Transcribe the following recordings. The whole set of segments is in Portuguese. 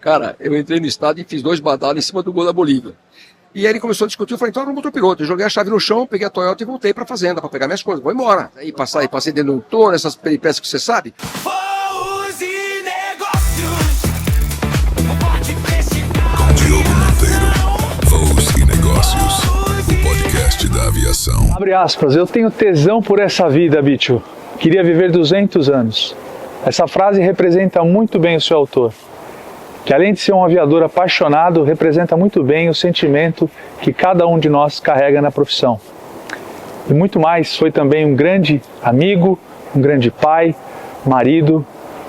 Cara, eu entrei no estádio e fiz 2 badalos em cima do gol da Bolívia. E aí ele começou a discutir, eu falei, então eu não motor piloto. Eu joguei a chave no chão, peguei a Toyota e voltei pra fazenda pra pegar minhas coisas. Vou embora. Aí passei dentro do touro, essas peripécias que você sabe. Voos e Negócios. Pode precipitar. Com Diogo Monteiro. Voos e Negócios. O podcast da aviação. Abre aspas, eu tenho tesão por essa vida, bicho. Queria viver 200 anos. Essa frase representa muito bem o seu autor, que além de ser um aviador apaixonado, representa muito bem o sentimento que cada um de nós carrega na profissão. E muito mais, foi também um grande amigo, um grande pai, marido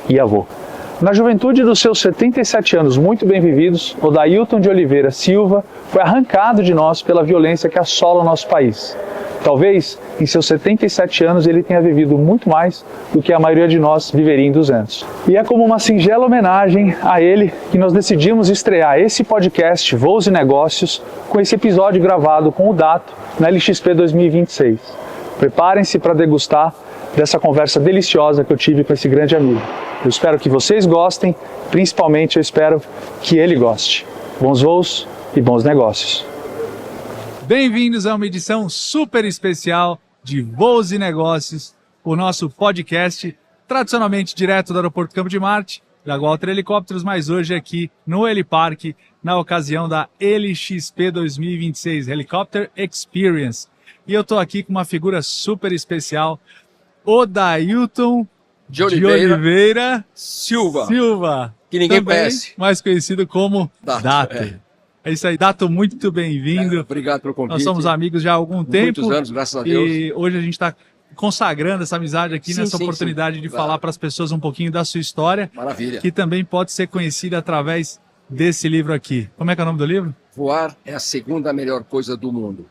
e avô. Na juventude dos seus 77 anos muito bem vividos, Odailton de Oliveira Silva foi arrancado de nós pela violência que assola o nosso país. Talvez, em seus 77 anos, ele tenha vivido muito mais do que a maioria de nós viveria em 200. E é como uma singela homenagem a ele que nós decidimos estrear esse podcast Voos e Negócios com esse episódio gravado com o Dato na LXP 2026. Preparem-se para degustar dessa conversa deliciosa que eu tive com esse grande amigo. Eu espero que vocês gostem, principalmente eu espero que ele goste. Bons voos e bons negócios. Bem-vindos a uma edição super especial de Voos e Negócios, o nosso podcast tradicionalmente direto do Aeroporto Campo de Marte, da Walter Helicópteros, mas hoje aqui no Helipark, na ocasião da LXP 2026, Helicopter Experience. E eu tô aqui com uma figura super especial, Odailton de Oliveira Silva, Que ninguém também conhece. mais conhecido como Dato. É isso aí, Dato, muito bem-vindo. Obrigado pelo convite. Nós somos amigos já há algum tempo. Muitos anos, graças a Deus. E hoje a gente está consagrando essa amizade aqui nessa oportunidade de Claro. falar para as pessoas um pouquinho da sua história, Maravilha. que também pode ser conhecida através desse livro aqui. Como é que é o nome do livro? Voar é a segunda melhor coisa do mundo.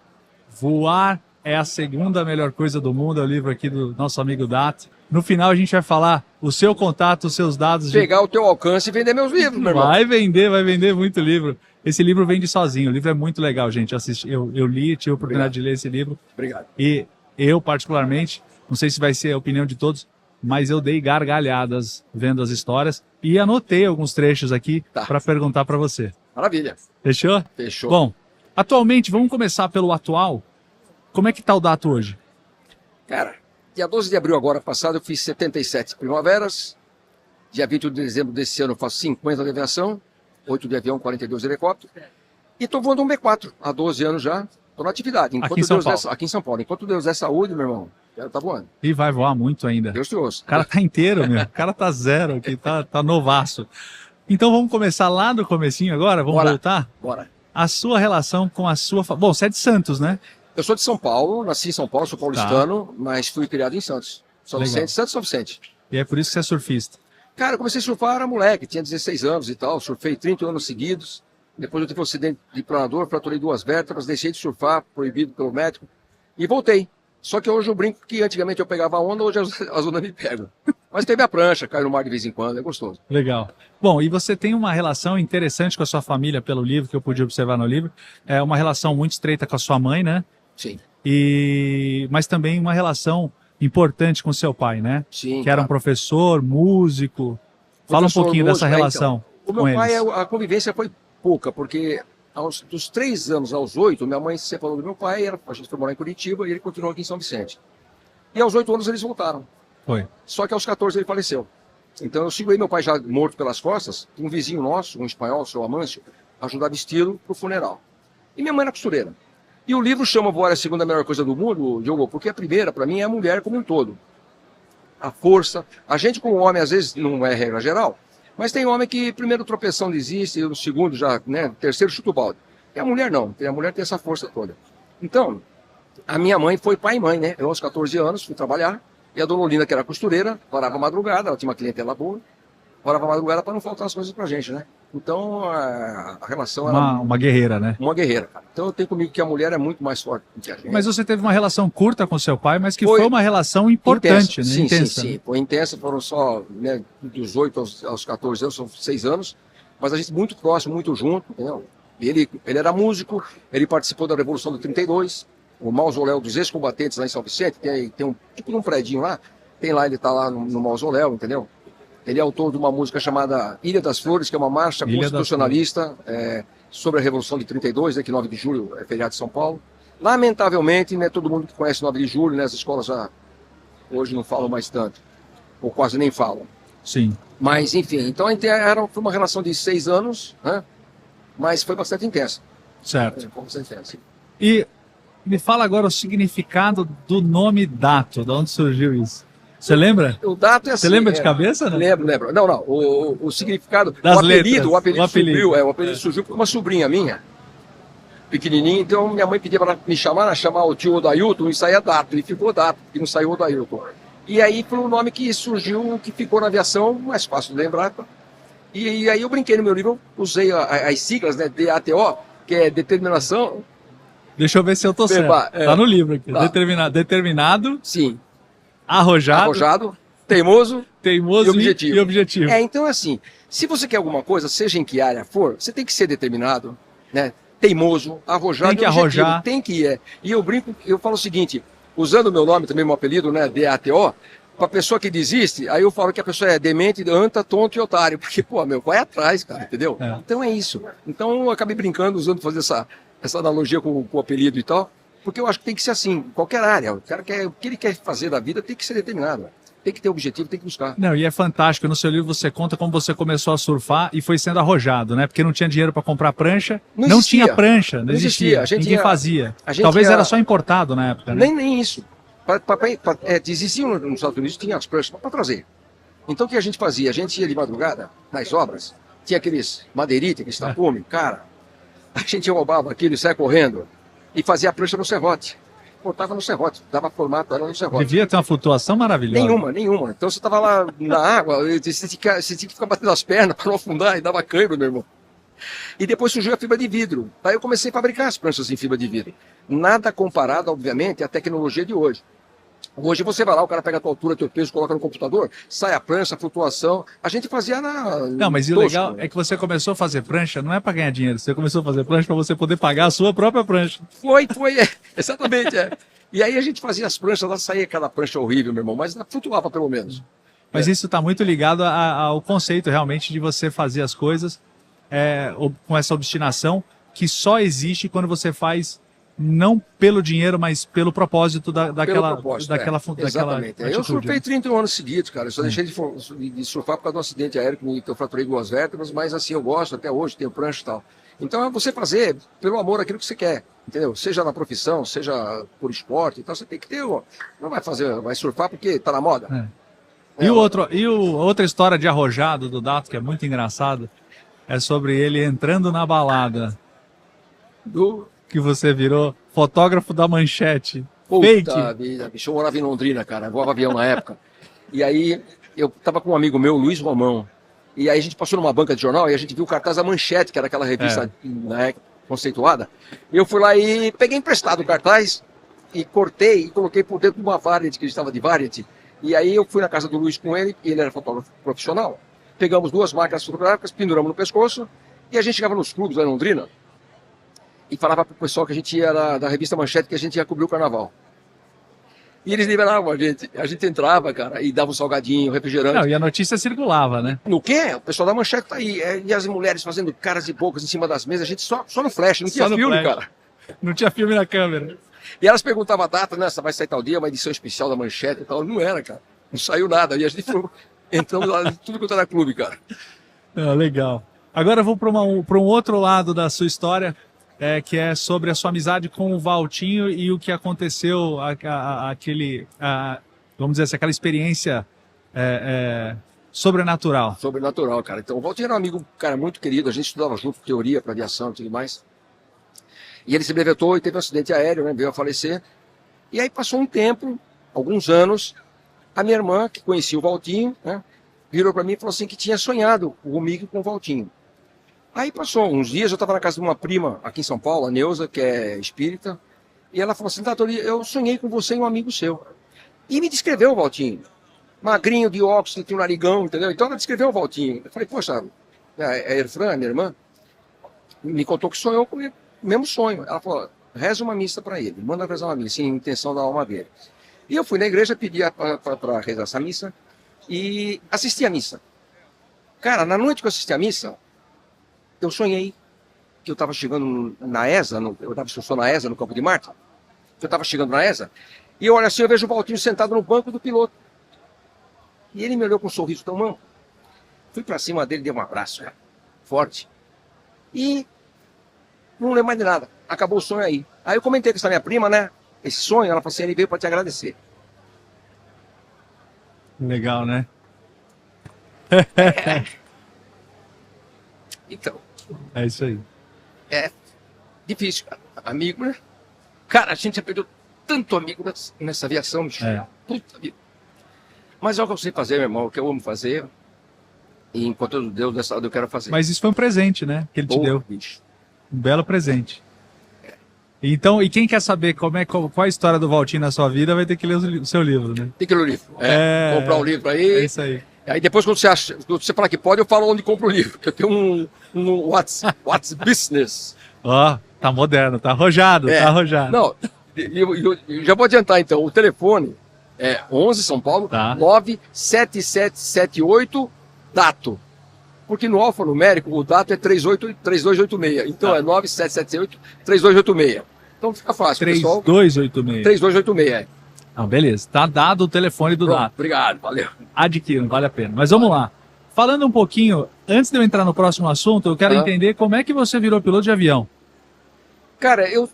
Voar é a segunda melhor coisa do mundo, é o livro aqui do nosso amigo Dato. No final a gente vai falar o seu contato, os seus dados. Pegar o teu alcance e vender meus livros, meu irmão. Vai vender muito livro. Esse livro vende sozinho, o livro é muito legal, gente. Eu li, tive a oportunidade de ler esse livro. Obrigado. E eu, particularmente, não sei se vai ser a opinião de todos, mas eu dei gargalhadas vendo as histórias e anotei alguns trechos aqui para perguntar para você. Maravilha. Fechou? Fechou. Bom, atualmente, vamos começar pelo atual. Como é que tá o Dato hoje? Cara, dia 12 de abril agora passado eu fiz 77 primaveras. Dia 21 de dezembro desse ano eu faço 50 de aviação. 8 de avião, 42 de helicóptero. E estou voando um B4 há 12 anos já. Estou na atividade. Aqui em São Paulo. Aqui em São Paulo. Enquanto Deus der saúde, meu irmão, já tá voando. E vai voar muito ainda. Deus te ouça. O cara tá inteiro, meu. O cara tá zero aqui, tá novaço. Então vamos começar lá do comecinho agora? Vamos voltar? Bora. A sua relação com a sua... Bom, você é de Santos, né? Eu sou de São Paulo, nasci em São Paulo, sou paulistano, mas fui criado em Santos. São Vicente, Santos São Vicente. E é por isso que você é surfista. Cara, eu comecei a surfar, era moleque, tinha 16 anos e tal, surfei 30 anos seguidos. Depois eu tive um acidente de planador, fraturei 2 vértebras, deixei de surfar, proibido pelo médico, e voltei. Só que hoje eu brinco que antigamente eu pegava a onda, hoje as ondas me pegam. Mas teve a prancha, cai no mar de vez em quando, é gostoso. Legal. Bom, e você tem uma relação interessante com a sua família pelo livro, que eu pude observar no livro. É uma relação muito estreita com a sua mãe, né? Sim. Mas também uma relação importante com seu pai, né? Sim. Que era um professor, músico. Fala um pouquinho dessa relação. Então, o meu pai, a convivência foi pouca, porque dos 3 anos aos 8, minha mãe se separou do meu pai, a gente foi morar em Curitiba e ele continuou aqui em São Vicente. E aos 8 anos eles voltaram. Foi. Só que aos 14 ele faleceu. Então eu segurei meu pai já morto pelas costas, um vizinho nosso, um espanhol, o seu Amâncio, ajudar a vesti-lo pro funeral. E minha mãe era costureira. E o livro chama Voar é a segunda melhor coisa do mundo, Diogo, porque a primeira, para mim, é a mulher como um todo. A força. A gente, como homem, às vezes, não é regra geral, mas tem homem que primeiro tropeção desiste, o segundo já, né, terceiro chuta o balde. E a mulher não, a mulher tem essa força toda. Então, a minha mãe foi pai e mãe, né? Eu aos 14 anos fui trabalhar, e a dona Olinda, que era costureira, parava a madrugada, ela tinha uma clientela boa, parava a madrugada para não faltar as coisas pra gente, né? Então, a relação era... Uma guerreira, né? Uma guerreira, cara. Então eu tenho comigo que a mulher é muito mais forte do que a gente. Mas você teve uma relação curta com seu pai, mas que foi uma relação importante, intensa. né? Sim, Intensa. sim. Foi intensa, foram só, né, dos 8 aos 14 anos, são 6 anos, mas a gente muito próximo, muito junto, entendeu? Ele era músico, ele participou da Revolução de 32, o mausoléu dos ex-combatentes lá em São Vicente, tem um tipo de um predinho lá, tem lá, ele tá lá no mausoléu, entendeu? Ele é autor de uma música chamada Ilha das Flores, que é uma marcha Ilha das constitucionalista sobre a Revolução de 32, né, que 9 de julho é feriado de São Paulo. Lamentavelmente, não é todo mundo que conhece 9 de julho, né, as escolas já hoje não falam mais tanto, ou quase nem falam. Sim. Mas, enfim, então foi uma relação de 6 anos, né, mas foi bastante intensa. Certo. Foi bastante intensa. E me fala agora o significado do nome Dato, de onde surgiu isso? Você lembra? O Dato é assim. Você lembra de cabeça? Não? Lembro. Não. O significado. Das o apelido, letras, o apelido o apelido. surgiu. O apelido surgiu por uma sobrinha minha, pequenininha. Então minha mãe pedia para me chamar o tio Odailton e saía Dato. E ficou Dato, e não saiu Odailton. E aí foi um nome que surgiu, que ficou na aviação, mais fácil de lembrar. E aí eu brinquei no meu livro, usei as siglas, né? DATO, que é determinação. Deixa eu ver se eu tô certo. Tá no livro aqui. Tá. Determinado, Sim. arrojado, teimoso teimoso e objetivo. e Então, assim, se você quer alguma coisa, seja em que área for, você tem que ser determinado, né? Teimoso, arrojado Tem que e objetivo. arrojar. Tem que ir. E eu brinco, eu falo o seguinte, usando o meu nome, também meu apelido, né? DATO, pra pessoa que desiste, aí eu falo que a pessoa é demente, anta, tonto e otário. Porque, pô, vai atrás, cara, entendeu? É. Então é isso. Então eu acabei brincando, fazer essa analogia com o apelido e tal, porque eu acho que tem que ser assim, em qualquer área. O cara o que ele quer fazer da vida tem que ser determinado. Tem que ter objetivo, tem que buscar. Não, e é fantástico. No seu livro você conta como você começou a surfar e foi sendo arrojado, né? Porque não tinha dinheiro para comprar prancha. Não Não existia. tinha prancha, não existia. A gente Ninguém ia- fazia. a gente Talvez ia- era só importado na época, né? Nem isso. Existiam nos Estados Unidos, tinha as pranchas para trazer. Então o que a gente fazia? A gente ia de madrugada nas obras, tinha aqueles madeirites, aqueles tapume, cara. A gente roubava aquilo e saia correndo e fazia a prancha no serrote. Botava no serrote, dava formato, era no serrote. Devia ter uma flutuação maravilhosa. Nenhuma. Então você estava lá na água, você tinha que ficar batendo as pernas para não afundar e dava cãibra, meu irmão. E depois surgiu a fibra de vidro. Aí eu comecei a fabricar as pranchas em fibra de vidro. Nada comparado, obviamente, à tecnologia de hoje. Hoje você vai lá, o cara pega a tua altura, teu peso, coloca no computador, sai a prancha, a flutuação. A gente fazia Não, mas e o tosco. legal é que você começou a fazer prancha, não é para ganhar dinheiro, você começou a fazer prancha para você poder pagar a sua própria prancha. Foi, exatamente, é. E aí a gente fazia as pranchas, lá saía aquela prancha horrível, meu irmão, mas flutuava pelo menos. Mas isso está muito ligado ao conceito realmente de você fazer as coisas com essa obstinação que só existe quando você faz não pelo dinheiro, mas pelo propósito daquela Exatamente. Eu atitude. surfei 31 anos seguidos, cara. Eu só deixei de surfar por causa de um acidente aéreo que eu fraturei 2 vértebras, mas assim, eu gosto até hoje, tenho prancha e tal. Então é você fazer pelo amor aquilo que você quer, entendeu? Seja na profissão, seja por esporte, então você tem que ter. Não vai surfar porque tá na moda. E outra história de arrojado do Dato, que é muito engraçado, é sobre ele entrando na balada. Que você virou fotógrafo da Manchete. Fake. Puta vida, bicho, eu morava em Londrina, cara, voava avião na época. E aí eu tava com um amigo meu, Luiz Romão, e aí a gente passou numa banca de jornal e a gente viu o cartaz da Manchete, que era aquela revista né, conceituada. E eu fui lá e peguei emprestado o cartaz e cortei e coloquei por dentro de uma Variety, que a gente estava de Variety. E aí eu fui na casa do Luiz com ele, ele era fotógrafo profissional. Pegamos 2 máquinas fotográficas, penduramos no pescoço e a gente chegava nos clubes lá em Londrina e falava pro pessoal que a gente ia da revista Manchete, que a gente ia cobrir o carnaval. E eles liberavam a gente entrava, cara, e dava um salgadinho, refrigerante. Não, e a notícia circulava, né? No quê? O pessoal da Manchete tá aí, e as mulheres fazendo caras e bocas em cima das mesas, a gente só no flash, não tinha no filme, flash. cara. Não tinha filme na câmera. E elas perguntavam a data, né, vai sair tal dia, uma edição especial da Manchete e tal, não era, cara, não saiu nada, e a gente foi entrando lá, tudo quanto era clube, cara. Legal. Agora eu vou para um outro lado da sua história, que é sobre a sua amizade com o Valtinho e o que aconteceu, vamos dizer assim, aquela experiência sobrenatural. Sobrenatural, cara. Então, o Valtinho era um amigo, cara, muito querido, a gente estudava junto teoria para aviação e tudo mais. E ele se brevetou e teve um acidente aéreo, né, veio a falecer. E aí passou um tempo, alguns anos, a minha irmã, que conhecia o Valtinho, né, virou para mim e falou assim que tinha sonhado comigo com o Valtinho. Aí passou uns dias, eu estava na casa de uma prima aqui em São Paulo, a Neuza, que é espírita, e ela falou assim, Tato, eu sonhei com você e um amigo seu. E me descreveu o Valtinho. Magrinho, de óculos, tinha um narigão, entendeu? Então ela descreveu o Valtinho. Eu falei, poxa, a Erfran, minha irmã, me contou que sonhou com o mesmo sonho. Ela falou, reza uma missa para ele, manda rezar uma missa, em intenção da alma dele. E eu fui na igreja, pedi para rezar essa missa, e assisti a missa. Cara, na noite que eu assisti a missa, eu sonhei que eu estava chegando na ESA, eu sou na ESA, no Campo de Marte, eu estava chegando na ESA, e eu olho assim, eu vejo o Valtinho sentado no banco do piloto. E ele me olhou com um sorriso tão manco. Fui pra cima dele, dei um abraço, cara, forte. E não lembro mais de nada. Acabou o sonho aí. Aí eu comentei com essa minha prima, né? Esse sonho, ela falou assim, ele veio pra te agradecer. Legal, né? Então, É isso aí. é difícil, cara. Amigo, né? Cara, a gente já perdeu tanto amigo nessa aviação, bicho. É. Puta vida. Mas é o que eu sei fazer, meu irmão, o que eu amo fazer. E enquanto Deus dessa hora eu quero fazer. Mas isso foi um presente, né? Que ele te Porra, deu. bicho. Um belo presente. Então, e quem quer saber qual a história do Valtinho na sua vida, vai ter que ler o seu livro, né? Tem que ler o livro. Comprar um livro aí. É isso aí. Aí depois, quando você fala que pode, eu falo onde compro o livro. Que eu tenho um What's Business. Ó, tá moderno, tá arrojado, tá arrojado. Não, eu já vou adiantar então. O telefone é 11 São Paulo, Tá. 97778 DATO. Porque no alfanumérico o DATO é 3286. Então é 9778 3286. Então fica fácil, pessoal. 3286. 3286, é. Não, beleza. Tá dado o telefone do Pronto, Dato. obrigado, valeu. Adquiram, vale a pena. Mas vamos lá. Falando um pouquinho, antes de eu entrar no próximo assunto, eu quero entender como é que você virou piloto de avião. Cara, eu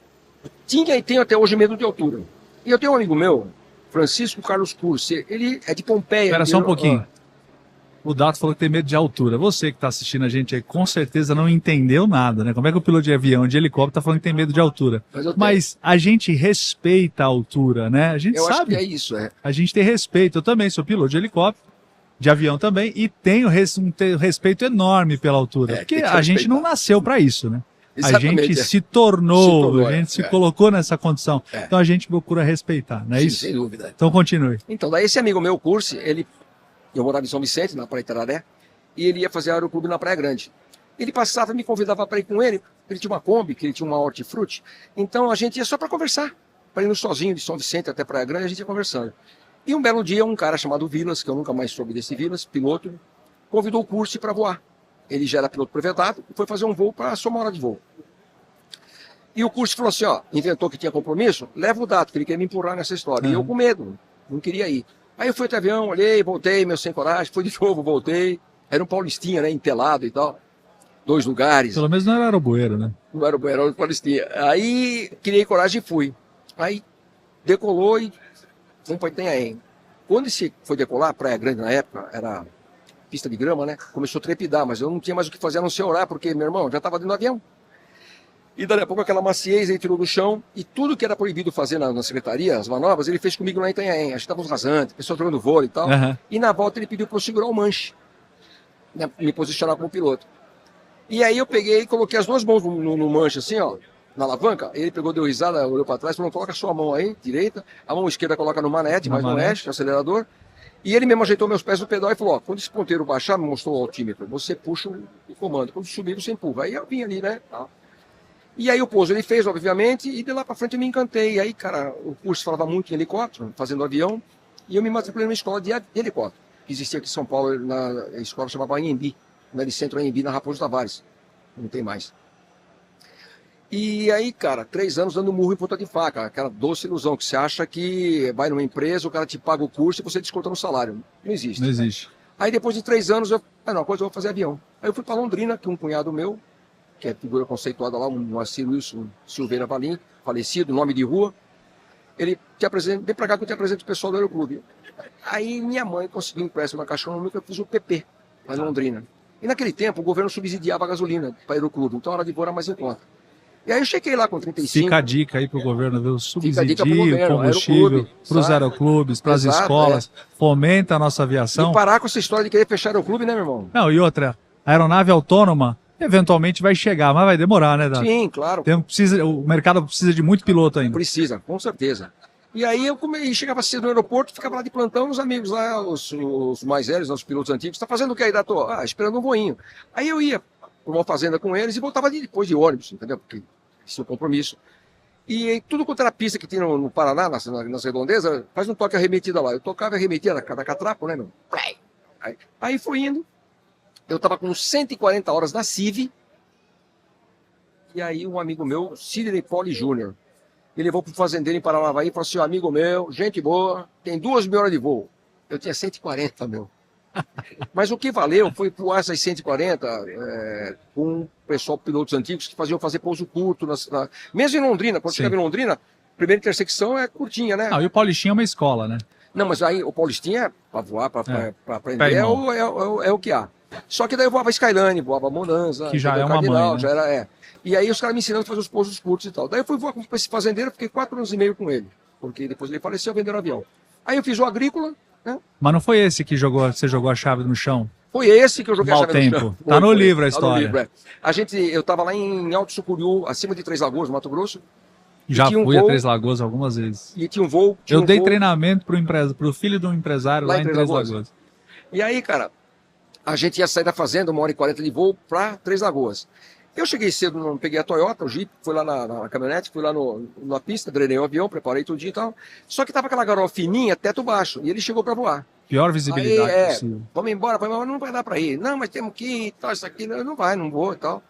tinha e tenho até hoje medo de altura. E eu tenho um amigo meu, Francisco Carlos Cursi, ele é de Pompeia. Espera só um ele- pouquinho. O Dato falou que tem medo de altura. Você que está assistindo a gente aí, com certeza não entendeu nada, né? Como é que o piloto de avião, de helicóptero, tá falando que tem medo de altura? Mas eu tenho. Mas a gente respeita a altura, né? A gente Eu acho sabe. que é isso, é. A gente tem respeito. Eu também sou piloto de helicóptero, de avião também, e tenho um respeito enorme pela altura. É, porque tem que a gente respeitar. não nasceu para isso, né? A Exatamente, gente é. se tornou, Se tornou, a gente se é. colocou nessa condição. É. Então a gente procura respeitar, não é Sim, isso? sem dúvida. Então continue. Então, daí esse amigo meu, Cursi, eu morava em São Vicente, na Praia Itararé, e ele ia fazer aeroclube na Praia Grande. Ele passava, me convidava para ir com ele tinha uma Kombi, que ele tinha uma hortifruti, então a gente ia só para conversar, para ir no sozinho de São Vicente até Praia Grande, a gente ia conversando. E um belo dia, um cara chamado Vilas, que eu nunca mais soube desse Vilas, piloto, convidou o Cursi para voar. Ele já era piloto brevetado e foi fazer um voo para só uma hora de voo. E o Cursi falou assim, ó, inventou que tinha compromisso, leva o Dato, que ele queria me empurrar nessa história. E eu com medo, não queria ir. Aí eu fui até avião, olhei, voltei, meu sem coragem, fui de novo, voltei. Era um paulistinha, né, entelado e tal. 2 lugares, Pelo menos não era aeroboeiro, né? não era o paulistinha. Aí criei coragem e fui. Aí decolou e fomos para Itanhaém. Quando esse foi decolar, Praia Grande na época, era pista de grama, né? Começou a trepidar, mas eu não tinha mais o que fazer a não ser orar, porque meu irmão já estava dentro do avião. E daí a pouco aquela maciez ele tirou do chão e tudo que era proibido fazer na secretaria, as manobras, ele fez comigo lá em Itanhaém. A gente estava uns rasantes, pessoal jogando vôlei e tal. Aham. E na volta ele pediu para eu segurar o manche, né, me posicionar como piloto. E aí eu peguei e coloquei as duas mãos no manche assim, ó, na alavanca. Ele pegou, deu risada, olhou para trás, falou, coloca a sua mão aí, direita, a mão esquerda coloca no manete, Na mas no manete. eixo, acelerador. E ele mesmo ajeitou meus pés no pedal e falou, ó, quando esse ponteiro baixar, me mostrou o altímetro, você puxa o comando, quando subir você empurra. Aí eu vim ali, né, tal. E aí o pouso ele fez, obviamente, e de lá para frente eu me encantei. E aí, cara, o curso falava muito em helicóptero, fazendo avião, e eu me matriculei numa escola de helicóptero, que existia aqui em São Paulo, a escola chamava Anhembi, na Centro Anhembi, na Raposo Tavares. Não tem mais. E aí, cara, 3 anos dando murro em ponta de faca, aquela doce ilusão, que você acha que vai numa empresa, o cara te paga o curso e você desconta no salário. Não existe. Não existe. Aí depois de 3 anos, não, coisa eu vou fazer avião. Aí eu fui para Londrina, que um cunhado meu, que é figura conceituada lá, um Moacir Wilson Silveira Valim, falecido, nome de rua, ele te apresenta, vem pra cá que eu te apresento o pessoal do Aeroclube. Aí minha mãe conseguiu um empréstimo na Caixa Econômica, eu fiz o PP, lá em Londrina. E naquele tempo o governo subsidiava a gasolina para Aeroclube, então a hora de voar era mais em conta. E aí eu cheguei lá com 35. Fica a dica aí pro governo, viu? Fica a dica pro Subsidia o governo, combustível aeroclube, para os sabe? aeroclubes, para as Exato, escolas, fomenta a nossa aviação. E parar com essa história de querer fechar Aeroclube, né, meu irmão? Não, e outra, a aeronave autônoma eventualmente vai chegar, mas vai demorar, né, Dado? Sim, claro. O mercado precisa de muito piloto ainda. Precisa, com certeza. E aí eu chegava cedo no aeroporto, ficava lá de plantão, os amigos lá, os mais velhos, os pilotos antigos, tá fazendo o que aí, Dato? Ah, esperando um voinho. Aí eu ia para uma fazenda com eles e voltava depois de ônibus, entendeu? Porque isso é um compromisso. E tudo quanto era pista que tinha no Paraná, nas redondezas, faz um toque arremetida lá. Eu tocava e arremetia da catrapo, né, meu? Aí foi indo. Eu estava com 140 horas na CIV, e aí um amigo meu, Sidney Poli Jr., me levou para o fazendeiro em Paranavaí e falou assim, amigo meu, gente boa, tem 2.000 horas de voo. Eu tinha 140, meu. Mas o que valeu foi voar essas 140 com o pessoal, pilotos antigos, que faziam fazer pouso curto. Mesmo em Londrina, quando chegava em Londrina, primeira intersecção é curtinha, né? Ah, e o Paulistinha é uma escola, né? Não, mas aí o Paulistinha, para voar, para aprender, é o que há. Só que daí eu voava Skyline, voava Monanza, que já é uma mãe, né? já era, E aí os caras me ensinando a fazer os pousos curtos e tal. Daí eu fui voar com esse fazendeiro, fiquei 4 anos e meio com ele, porque depois ele faleceu, venderam avião. Aí eu fiz o agrícola, né? Mas não foi esse que você jogou a chave no chão? Foi esse que eu joguei Mau a chave tempo. no chão. Tá no livro a Tá história. no livro, é. Eu tava lá em Alto Sucuriú, acima de Três Lagoas, no Mato Grosso. Já tinha um fui a voo- Três Lagoas algumas vezes. E tinha um voo. Eu dei treinamento pro filho de um empresário lá em Três Lagoas. Lagoas. E aí, cara, a gente ia sair da fazenda, 1h40 de voo para Três Lagoas. Eu cheguei cedo, não peguei a Toyota, o Jeep, fui lá na caminhonete, fui lá na pista, drenei o avião, preparei tudinho e tal. Só que tava aquela garoa fininha, teto baixo, e ele chegou para voar. Pior visibilidade Aí, possível. vamos embora, não vai dar para ir. Não, mas temos que ir, tal, isso aqui, não vai, não vou e tal.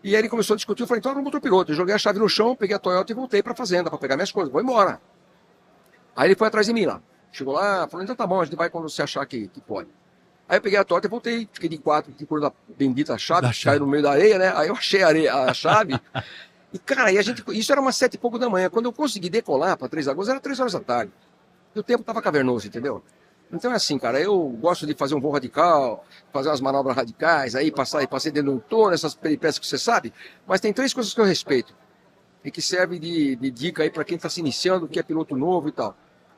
E aí ele começou a discutir, eu falei, então eu não motor piloto. Eu joguei a chave no chão, peguei a Toyota e voltei para a fazenda para pegar minhas coisas, vou embora. Aí ele foi atrás de mim lá. Chegou lá, falou, então tá bom, a gente vai quando você achar que pode. Aí eu peguei a Toyota e voltei, fiquei de 4, que coisa da bendita chave, caiu no meio da areia, né? Aí eu achei a chave. E, cara, aí isso era umas 7 e pouco da manhã. Quando eu consegui decolar para Três Lagoas, era 3 horas da tarde. E o tempo tava cavernoso, entendeu? Então é assim, cara, eu gosto de fazer um voo radical, fazer umas manobras radicais, aí passei dentro do torno, essas peripécias que você sabe. Mas tem 3 coisas que eu respeito. E que serve de dica aí para quem está se iniciando, que é piloto novo e tal.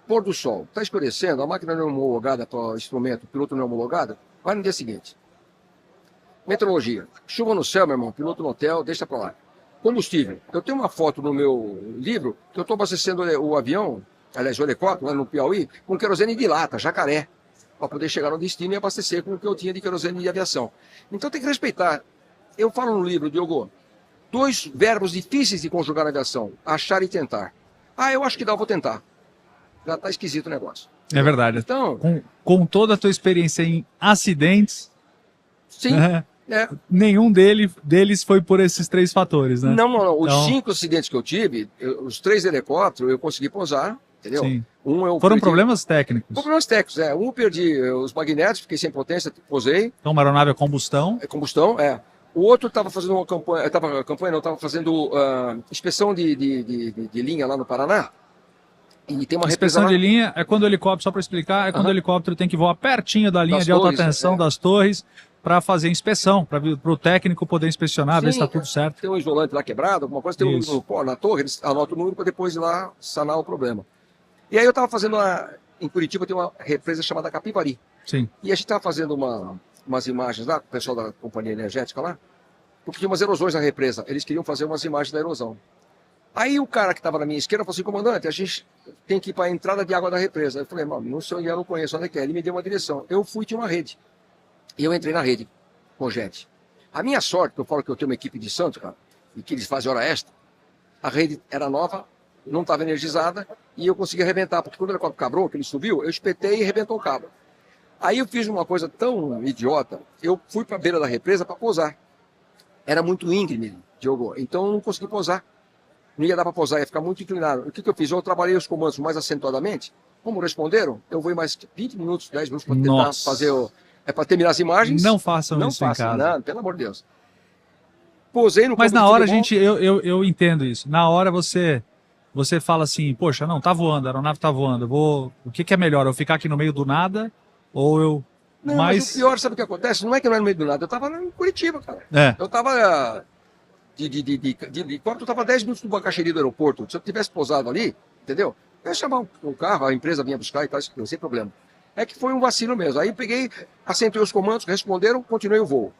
Pôr do sol, está escurecendo, a máquina não é homologada para o instrumento, o piloto não é homologado, vai no dia seguinte. Meteorologia, chuva no céu, meu irmão, piloto no hotel, deixa para lá. Combustível, eu tenho uma foto no meu livro que eu estou abastecendo o avião, aliás, o helicóptero, lá no Piauí, com querosene de lata, jacaré, para poder chegar no destino e abastecer com o que eu tinha de querosene de aviação. Então tem que respeitar. Eu falo no livro, Diogo, 2 verbos difíceis de conjugar na aviação, achar e tentar. Ah, eu acho que dá, eu vou tentar. Já tá esquisito o negócio. É verdade. Então, Com toda a tua experiência em acidentes, sim, né? Nenhum deles foi por esses 3 fatores, né? Não. Os Então- 5 acidentes que eu tive, os 3 helicópteros, eu consegui pousar, entendeu? Sim. Eu Foram perdi- problemas técnicos. Problemas técnicos, Um eu perdi os magnéticos, fiquei sem potência, pousei, Então, uma aeronave a combustão. combustão, O outro estava fazendo uma campanha, estava fazendo inspeção de linha lá no Paraná. E tem uma Inspeção represa de lá. linha é quando o helicóptero, só para explicar, é quando o helicóptero tem que voar pertinho da linha Das de alta torres, tensão das torres para fazer inspeção, para o técnico poder inspecionar, ver se Sim, está tudo certo. Tem um isolante lá quebrado, alguma coisa, tem um Isso. número pó na torre, eles anotam o número para depois ir lá sanar o problema. E aí eu estava fazendo em Curitiba tem uma represa chamada Capivari. Sim. E a gente estava fazendo umas imagens lá, com o pessoal da companhia energética lá, porque tinha umas erosões na represa. Eles queriam fazer umas imagens da erosão. Aí o cara que estava na minha esquerda falou assim, comandante, a gente tem que ir para a entrada de água da represa. Eu falei, mano, não sei onde é, eu não conheço onde é que é. Ele me deu uma direção. Eu fui, tinha uma rede. E eu entrei na rede, com jet. A minha sorte, que eu falo que eu tenho uma equipe de Santos, cara, e que eles fazem hora extra, a rede era nova, não estava energizada, e eu consegui arrebentar, porque quando o helicóptero quebrou, que ele subiu, eu espetei e arrebentou o cabo. Aí eu fiz uma coisa tão idiota, eu fui para a beira da represa para pousar. Era muito íngreme, Diogo, então eu não consegui pousar. Não ia dar para pousar, ia ficar muito inclinado. O que eu fiz? Eu trabalhei os comandos mais acentuadamente. Como responderam, eu vou em mais 20 minutos, 10 minutos para tentar Nossa. fazer para terminar as imagens. Não façam Não isso em façam, casa. não, pelo amor de Deus. Pousei no Mas campo na de hora, futebol. eu entendo isso. Na hora você fala assim, poxa, não, tá voando, a aeronave tá voando. O que é melhor? Eu ficar aqui no meio do nada ou eu... Não, mas o pior, sabe o que acontece? Não é que eu não era no meio do nada, eu estava em Curitiba, cara. Eu estava de helicóptero, eu estava 10 minutos do Bacaxeri do aeroporto. Se eu tivesse pousado ali, entendeu? Eu ia chamar o carro, a empresa vinha buscar e tal, sem problema. É que foi um vacilo mesmo. Aí peguei, assentei os comandos, responderam, continuei o voo.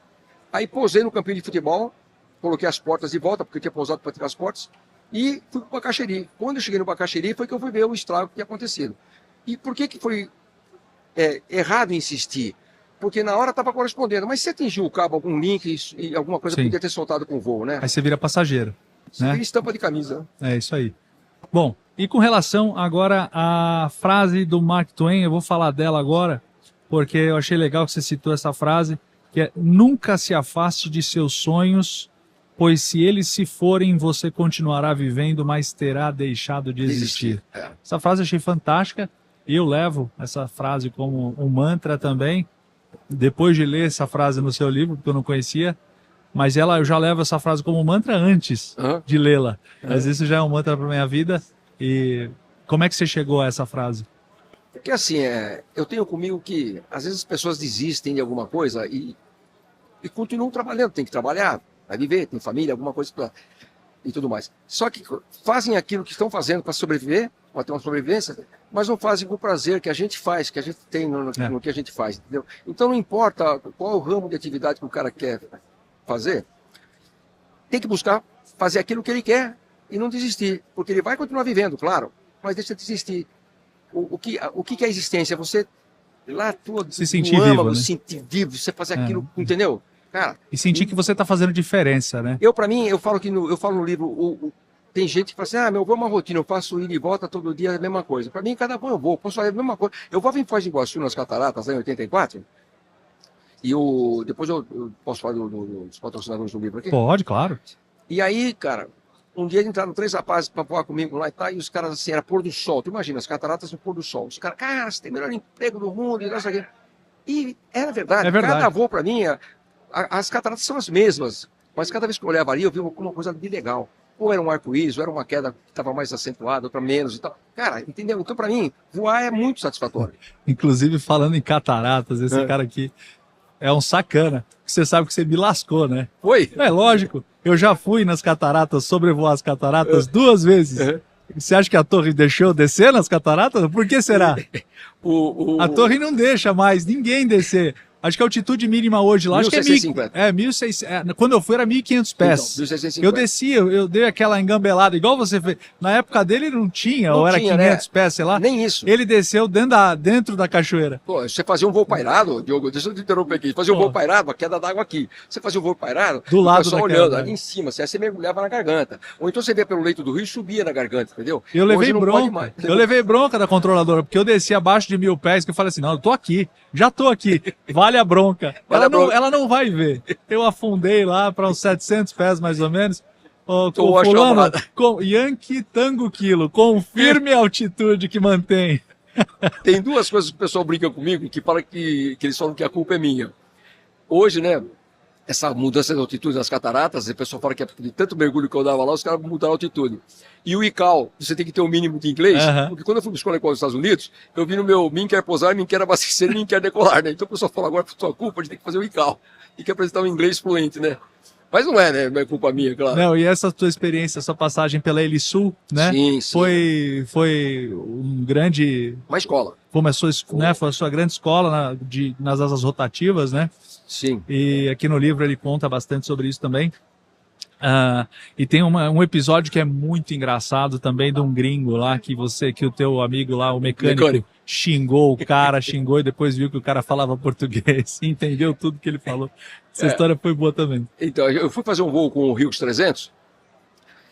Aí pousei no campinho de futebol, coloquei as portas de volta, porque eu tinha pousado para tirar as portas, e fui para o Bacaxeri. Quando eu cheguei no Bacaxeri, foi que eu fui ver o estrago que tinha acontecido. E por que foi errado insistir? Porque na hora estava correspondendo, mas se atingiu o cabo, algum link e alguma coisa Sim. podia ter soltado com o voo, né? Aí você vira passageiro, Você né? vira estampa de camisa. É isso aí. Bom, e com relação agora à frase do Mark Twain, eu vou falar dela agora, porque eu achei legal que você citou essa frase. que é: nunca se afaste de seus sonhos, pois se eles se forem, você continuará vivendo, mas terá deixado de existir. Essa frase eu achei fantástica. Eu levo essa frase como um mantra também, depois de ler essa frase no seu livro, porque eu não conhecia, mas eu já levo essa frase como mantra antes de lê-la. Mas isso já é um mantra para minha vida. E como é que você chegou a essa frase? Porque assim, eu tenho comigo que às vezes as pessoas desistem de alguma coisa e continuam trabalhando, tem que trabalhar, vai viver, tem família, alguma coisa e tudo mais. Só que fazem aquilo que estão fazendo para sobreviver, para ter uma sobrevivência, mas não fazem com o prazer que a gente faz, que a gente tem no que a gente faz, entendeu? Então não importa qual é o ramo de atividade que o cara quer fazer, tem que buscar fazer aquilo que ele quer e não desistir, porque ele vai continuar vivendo, claro, mas deixa de desistir. O que é a existência? Você lá se sentir vivo, né? Se sentir vivo, você fazer aquilo, entendeu? Cara, e sentir que você está fazendo diferença, né? Eu falo no livro, tem gente que fala assim, meu voo é uma rotina, eu faço ida e volta todo dia, a mesma coisa. Para mim, cada voo eu vou, posso fazer a mesma coisa. Eu vou em Foz do Iguaçu, nas Cataratas, lá em 84, e depois eu posso falar dos patrocinadores do livro aqui? Pode, claro. E aí, cara, um dia entraram 3 rapazes para voar comigo lá e tal, e os caras assim, era pôr do sol, tu imagina, as cataratas no pôr do sol. Os caras, cara, você tem o melhor emprego do mundo, e não sei o quê. E era verdade, cada voo para mim, as cataratas são as mesmas, mas cada vez que eu olhava ali, eu vi uma coisa de legal. Ou era um arco-íris, ou era uma queda que estava mais acentuada, outra menos e tal. Cara, entendeu? Então, para mim, voar é muito satisfatório. Inclusive, falando em cataratas, esse cara aqui é um sacana. Você sabe que você me lascou, né? Foi? É lógico. Eu já fui nas cataratas, sobrevoar as cataratas 2 vezes. Você acha que a torre deixou eu descer nas cataratas? Por que será? A torre não deixa mais ninguém descer. Acho que a altitude mínima hoje lá, acho que é 1.600. Quando eu fui era 1.500 pés. Então, 1.650. Eu desci, eu dei aquela engambelada, igual você fez. Na época dele não tinha, ou era 500 pés, sei lá. Nem isso. Ele desceu dentro da cachoeira. Pô, você fazia um voo pairado, Diogo, deixa eu te interromper aqui. Fazia um voo pairado, a queda d'água aqui. Você fazia um voo pairado, do lado da olhando ali em cima, você mergulhava na garganta. Ou então você via pelo leito do rio e subia na garganta, entendeu? Eu levei bronca. Eu levei bronca da controladora, porque eu desci abaixo de 1.000 pés, que eu falei assim, não, eu tô aqui, já tô aqui, vale a bronca. Ela não vai ver. Eu afundei lá para uns 700 pés, mais ou menos. Fulano, Yankee Tango Kilo, confirme a altitude que mantém. Tem 2 coisas que o pessoal brinca comigo, que fala que eles falam que a culpa é minha. Hoje, né, essa mudança de altitude nas cataratas, o pessoal fala que de tanto mergulho que eu dava lá, os caras mudaram a altitude. E o ICAO, você tem que ter um mínimo de inglês, porque quando eu fui buscar o ICAO nos Estados Unidos, eu vi no meu mim quer posar, mim quer abastecer, mim quer decolar, né? Então o pessoal fala, agora por sua culpa, a gente tem que fazer o ICAO. Tem que apresentar um inglês fluente, né? Mas não é, né? Não é culpa minha, claro. Não, e essa tua experiência, essa passagem pela Helisul, né? Sim. Foi um grande... Uma escola. Foi a sua grande escola nas asas rotativas, né? Sim. E aqui no livro ele conta bastante sobre isso também. E tem um episódio que é muito engraçado também de um gringo lá que o teu amigo lá, o mecânico. Xingou o cara, xingou e depois viu que o cara falava português e entendeu tudo que ele falou. Essa história foi boa também. Então, eu fui fazer um voo com o Hughes 300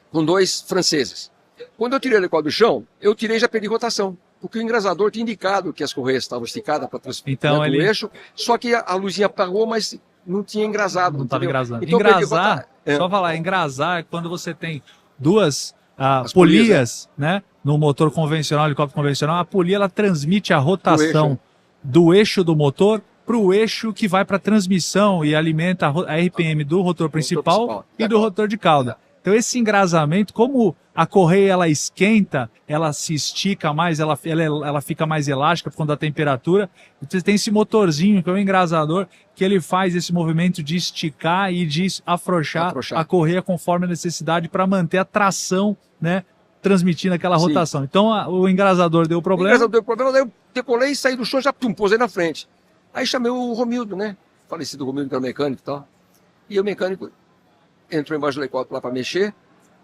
com 2 franceses. Quando eu tirei o helicóptero do chão, eu tirei e já perdi rotação. Porque o engrasador tinha indicado que as correias estavam esticadas para transferir o eixo, só que a luzinha apagou, mas não tinha engrasado. Não estava engrasado. Então, Engrasar é quando você tem 2 polias, né? No motor convencional, helicóptero convencional, a polia ela transmite a rotação do eixo do motor para o eixo que vai para a transmissão e alimenta a RPM do rotor principal e do rotor de cauda. Então esse engrasamento, como a correia ela esquenta, ela se estica mais, ela fica mais elástica por conta da temperatura. Você tem esse motorzinho que é o engrasador, que ele faz esse movimento de esticar e de afrouxar a correia conforme a necessidade para manter a tração, né, transmitindo aquela rotação. Então o engrasador deu problema. Daí eu decolei, saí do chão, já posei na frente. Aí chamei o Romildo, né? Falecido Romildo, que era mecânico e tal. E o mecânico entrou embaixo do helicóptero lá para mexer.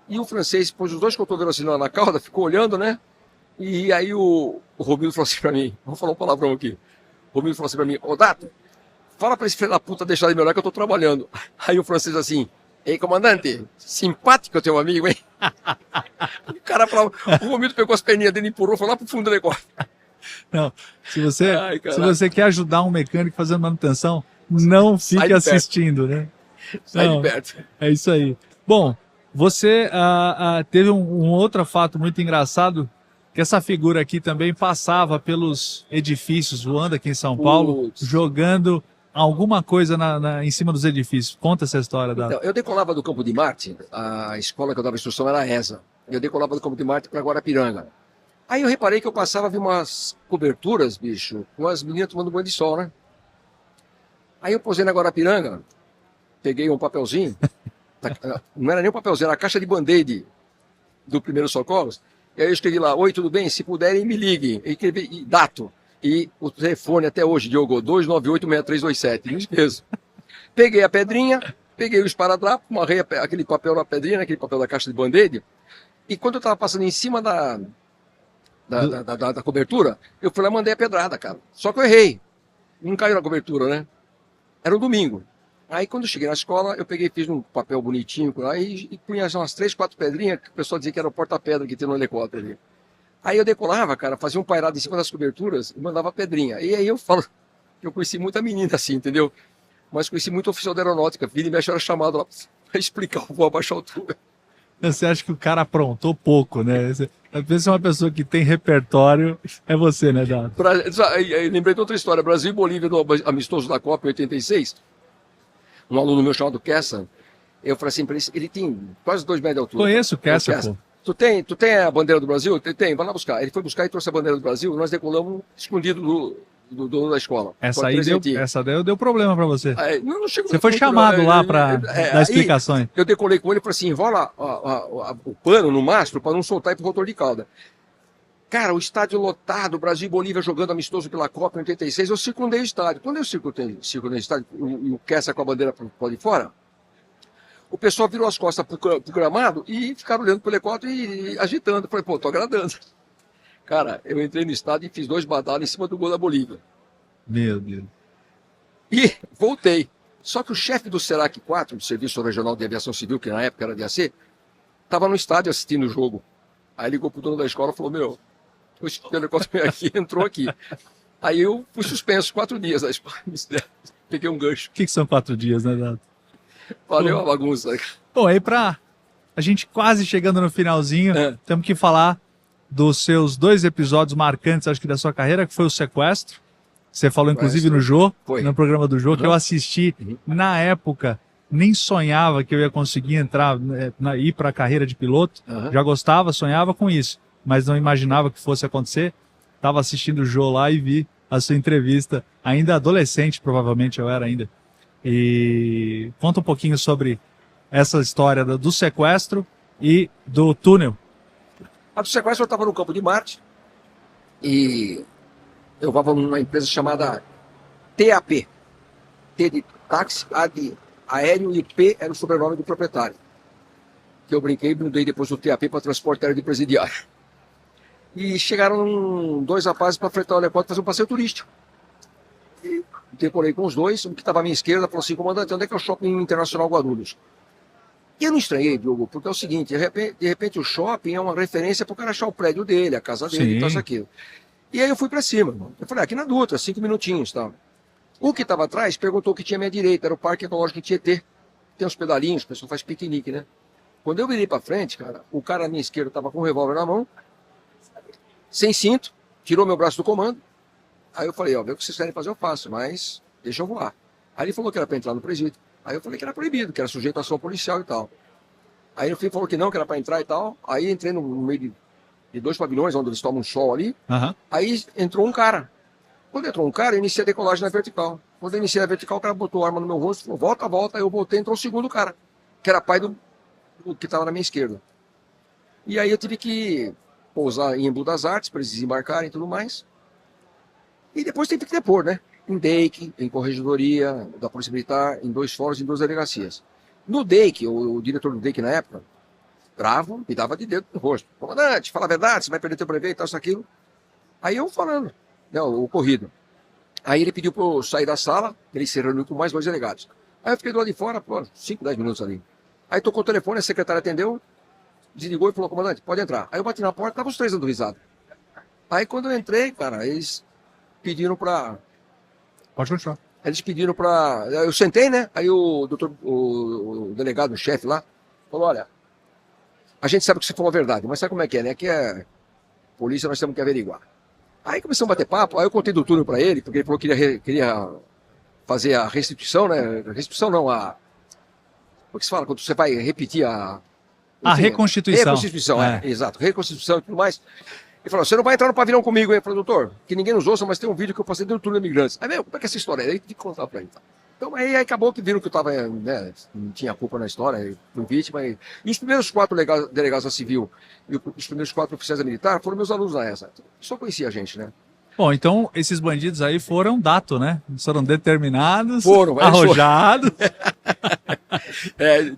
E o francês pôs os 2 cotovelos assim na cauda, ficou olhando, né? E aí o Romildo falou assim para mim, vou falar um palavrão aqui. O Romildo falou assim para mim, ô Dato, fala para esse filho da puta deixar de me olhar que eu tô trabalhando. Aí o francês assim, ei comandante, simpático teu amigo, hein? O cara falava, o Romildo pegou as perninhas dele e empurrou, foi lá pro fundo do helicóptero. Não, se você quer ajudar um mecânico fazendo manutenção, não Sai fique de perto. assistindo, né? Sai Não, de perto. é isso aí. Bom, você teve um outro fato muito engraçado, que essa figura aqui também passava pelos edifícios, voando aqui em São Paulo, Putz. jogando alguma coisa em cima dos edifícios. Conta essa história, Dado. Então, eu decolava do Campo de Marte, a escola que eu dava instrução era a ESA. Eu decolava do Campo de Marte para Guarapiranga. Aí eu reparei que eu passava, vi umas coberturas, bicho, com as meninas tomando banho de sol, né? Aí eu posei na Guarapiranga, peguei um papelzinho, não era nem um papelzinho, era a caixa de band-aid do Primeiro Socorros, e aí eu escrevi lá: oi, tudo bem? Se puderem, me liguem. E escrevi dato. E o telefone até hoje, Diogo, 298-6327, não esqueço. Peguei a pedrinha, peguei o esparadrapo, amarrei aquele papel na pedrinha, aquele papel da caixa de band-aid, e quando eu estava passando em cima da cobertura, eu fui lá e mandei a pedrada, cara. Só que eu errei. Não caiu na cobertura, né? Era um domingo. Aí quando eu cheguei na escola, eu peguei, fiz um papel bonitinho lá e punha umas 3, 4 pedrinhas, que o pessoal dizia que era o porta-pedra que tem no helicóptero ali. Aí eu decolava, cara, fazia um pairado em cima das coberturas e mandava pedrinha. E aí eu falo que eu conheci muita menina assim, entendeu? Mas conheci muito oficial da aeronáutica. Vira e mexe era chamado lá pra explicar o voo a baixa altura. Você acha que o cara aprontou pouco, né? Às vezes uma pessoa que tem repertório é você, né, Dado? Aí lembrei de outra história. Brasil e Bolívia no amistoso da Copa em 86. Um aluno meu chamado Kessa, eu falei assim pra ele tem quase 2 metros de altura. Conheço o Kessa, pô. Tu tem a bandeira do Brasil? Tem, vai lá buscar. Ele foi buscar e trouxe a bandeira do Brasil, nós decolamos escondido do dono da escola. Essa daí deu problema pra você. Aí, não chegou Você foi muito, chamado não. lá pra dar explicações. Eu decolei com ele e falei assim: enrola o pano no mastro para não soltar e pro rotor de cauda. Cara, o estádio lotado, Brasil e Bolívia jogando amistoso pela Copa em 86, eu circundei o estádio. Quando eu circundei o estádio e o Kessa com a bandeira por de fora, o pessoal virou as costas pro gramado e ficaram olhando pro helicóptero e agitando. Eu falei: pô, tô agradando. Cara, eu entrei no estádio e fiz 2 badalos em cima do gol da Bolívia. Meu Deus. E voltei. Só que o chefe do SERAC 4, do Serviço Regional de Aviação Civil, que na época era de AC, estava no estádio assistindo o jogo. Aí ligou pro dono da escola e falou: meu, o helicóptero veio aqui, entrou aqui. Aí eu fui suspenso 4 dias da escola. Peguei um gancho. O que são 4 dias, né, Dado? Valeu a bagunça. Bom, aí a gente quase chegando no finalzinho, temos que falar dos seus 2 episódios marcantes, acho que da sua carreira, que foi o sequestro. Você falou, inclusive, no Jô, no programa do Jô, que eu assisti na época, nem sonhava que eu ia conseguir ir para a carreira de piloto. Já gostava, sonhava com isso, mas não imaginava que fosse acontecer. Estava assistindo o Jô lá e vi a sua entrevista, ainda adolescente, provavelmente eu era ainda. E conta um pouquinho sobre essa história do sequestro e do túnel. A do sequestro eu estava no Campo de Marte e eu estava numa empresa chamada TAP. T de táxi, A de aéreo e P era o sobrenome do proprietário. Que eu brinquei e mudei depois do TAP para transporte aéreo de presidiário. E chegaram 2 rapazes para fretar o helicóptero e fazer um passeio turístico. E decorei com os 2, um que estava à minha esquerda falou assim: comandante, onde é que é o Shopping Internacional Guarulhos? E eu não estranhei, Diogo, porque é o seguinte, de repente o shopping é uma referência para o cara achar o prédio dele, a casa dele e tal, isso aquilo. E aí eu fui para cima, mano. Eu falei: aqui na Dutra, 5 minutinhos, tal. O que estava atrás perguntou o que tinha à minha direita, era o Parque Ecológico de Tietê. Tem uns pedalinhos, o pessoal faz piquenique, né? Quando eu virei para frente, cara, o cara à minha esquerda estava com um revólver na mão, sem cinto, tirou meu braço do comando. Aí eu falei: ó, vê o que vocês querem fazer, eu faço, mas deixa eu voar. Aí ele falou que era para entrar no presídio. Aí eu falei que era proibido, que era sujeito a ação policial e tal. Aí no fim falou que não, que era para entrar e tal. Aí entrei no meio de 2 pavilhões, onde eles tomam um sol ali. Aí entrou um cara. Quando entrou um cara, eu iniciei a decolagem na vertical. Quando eu iniciei a vertical, o cara botou a arma no meu rosto, falou: volta, volta. Aí eu voltei, entrou o segundo cara, que era pai do que estava na minha esquerda. E aí eu tive que pousar em Embu das Artes, para eles desembarcarem e tudo mais. E depois teve que depor, né? Em DEIC, em Corregedoria da Polícia Militar, em 2 fóruns, em 2 delegacias. No DEIC, o diretor do DEIC na época, bravo, me dava de dedo no rosto: comandante, fala a verdade, você vai perder teu brevet e tal, isso, aquilo. Aí eu falando, né, o ocorrido. Aí ele pediu para eu sair da sala, ele se reuniu com mais 2 delegados. Aí eu fiquei do lado de fora, por 5, 10 minutos ali. Aí tocou o telefone, a secretária atendeu, desligou e falou: comandante, pode entrar. Aí eu bati na porta, estavam os 3 dando risada. Aí quando eu entrei, cara, eles pediram para... Pode continuar. Eles pediram para... Eu sentei, né? Aí o delegado, o chefe lá, falou, olha, a gente sabe que você falou a verdade, mas sabe como é que é, né? Aqui é polícia, nós temos que averiguar. Aí começamos a bater papo, aí eu contei do túnel para ele, porque ele falou que queria fazer a restituição, né? Restituição não, o que se fala quando você vai repetir A enfim, reconstituição. Reconstituição, exato, reconstituição e tudo mais. Ele falou, você não vai entrar no pavilhão comigo, hein? Eu falei, doutor, que ninguém nos ouça, mas tem um vídeo que eu passei dentro do túnel de imigrantes. Aí, como é que é essa história? Aí tem que contar pra ele. Então, aí acabou que viram que eu tava, né, não tinha culpa na história, fui vítima. E os primeiros 4 delegados da civil e os primeiros 4 oficiais da militar foram meus alunos na ESA. Só conhecia a gente, né? Bom, então esses bandidos aí foram dato, né? Foram determinados, Foram, arrojados.